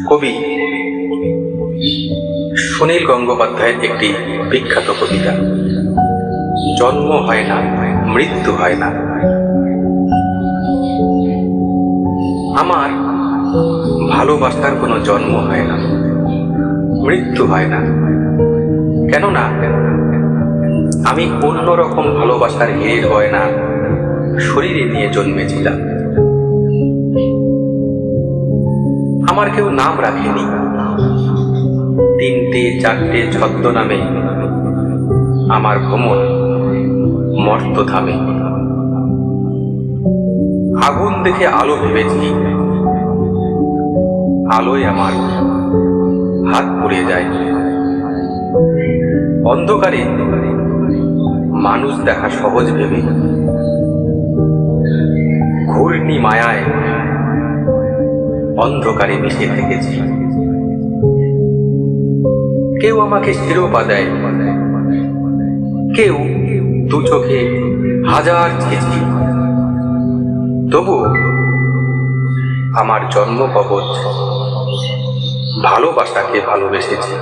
কবি সুনীল গঙ্গোপাধ্যায়ের একটি বিখ্যাত কবিতা, জন্ম হয় না, মৃত্যু হয় না। আমার ভালোবাসার কোনো জন্ম হয় না, মৃত্যু হয় না। কেননা আমি অন্যরকম ভালোবাসার হের হয় না শরীরে নিয়ে জন্মেছিলাম। আমার কেউ নাম রাখেনি, তিনটে চারটে ছদ্মনামে আমার ভ্রমণ মর্তধামে। আগুন দেখে আলো ভেবেছি, আলোয় আমার হাত পুড়ে যায়। অন্ধকারে মানুষ দেখা সহজ ভেবে ঘূর্ণি মায়ায় অন্ধকারে মিশে থেকেছি। কেউ আমাকে শিরোপা দেয়, কেউ দু চোখে হাজার ছিচি। তবু আমার জন্ম কবচ ভালোবাসাকে ভালোবেসেছি।